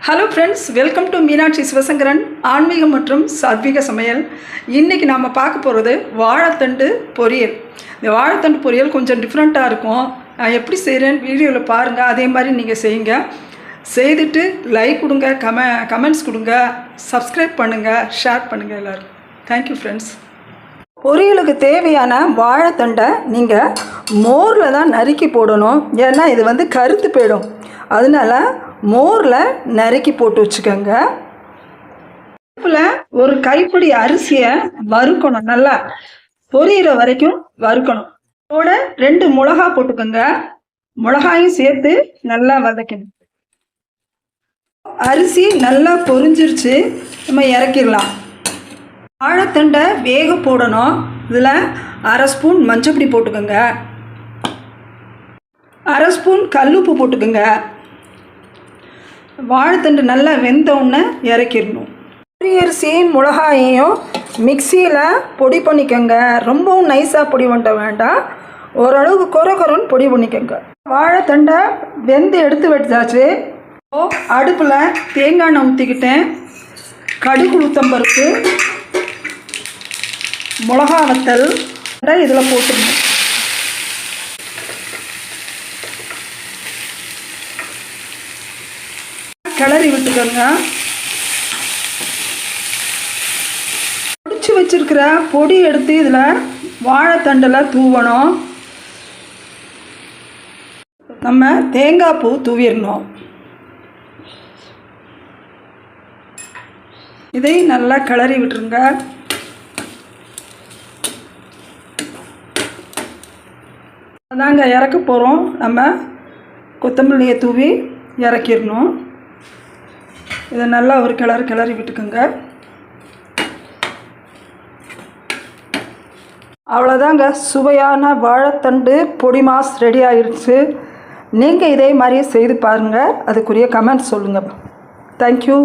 Hello friends, welcome to Meenakshi Sivasankaran ஆன்மீகம் மற்றும் சாத்வீக சமையல். இன்றைக்கி நாம் பார்க்க போகிறது வாழைத்தண்டு பொரியல். இந்த வாழைத்தண்டு பொரியல் கொஞ்சம் டிஃப்ரெண்ட்டாக இருக்கும். நான் எப்படி செய்கிறேன்னு வீடியோவில் பாருங்கள். அதே மாதிரி நீங்கள் செய்யுங்க. செய்துட்டு லைக் கொடுங்க, கமெண்ட்ஸ் கொடுங்க, சப்ஸ்கிரைப் பண்ணுங்கள், ஷேர் பண்ணுங்கள் எல்லோரும். Thank you friends. பொரியலுக்கு தேவையான வாழைத்தண்டை நீங்கள் மோரில் தான் நறுக்கி போடணும். ஏன்னா இது கருத்து போயிடும். அதனால் மோரில் நறுக்கி போட்டு வச்சுக்கோங்க. அடுப்பில் ஒரு கைப்பிடி அரிசியை வறுக்கணும். நல்லா பொரியிற வரைக்கும் வறுக்கணும். அதோட 2 மிளகா போட்டுக்கோங்க. மிளகாயும் சேர்த்து நல்லா வதக்கணும். அரிசி நல்லா பொரிஞ்சிருச்சு, நம்ம இறக்கிடலாம். வாழைத்தண்டை வேக போடணும். இதில் 1/2 ஸ்பூன் மஞ்சப்பொடி போட்டுக்கோங்க, 1/2 ஸ்பூன் கல்லுப்பு போட்டுக்கோங்க. வாழைத்தண்டு நல்லா வெந்தவுடனே இறக்கிடணும். அரிசியும் மிளகாயையும் மிக்சியில் பொடி பண்ணிக்கோங்க. ரொம்பவும் நைஸாக பொடி பண்ண வேண்டாம், ஓரளவுக்கு கொரன்னு பொடி பண்ணிக்கோங்க. வாழைத்தண்டை வெந்து எடுத்து வச்சாச்சு. அடுப்பில் தேங்காய் எண்ணெய் ஊற்றிக்கிட்டேன். கடுகு உளுத்தம்பருப்பு, மிளகா வத்தல் இதில் போட்டுக்கணும். கிளறி விட்டுக்கோங்க. பொடிச்சு வச்சிருக்கிற பொடி எடுத்து இதில் வாழைத்தண்டில் தூவணும். நம்ம தேங்காய் பூ தூவிடணும். இதை நல்லா கிளறி விட்டுருங்க. அதாங்க இறக்க போகிறோம். நம்ம கொத்தமல்லியை தூவி இறக்கிடணும். இதை நல்லா ஒரு கிளறி விட்டுக்கோங்க. அவ்வளோதாங்க, சுவையான வாழைத்தண்டு பொடி மாஸ் ரெடி ஆகிடுச்சு. நீங்கள் இதே மாதிரியே செய்து பாருங்கள். அதுக்குரிய கமெண்ட்ஸ் சொல்லுங்கள். தேங்க்யூ.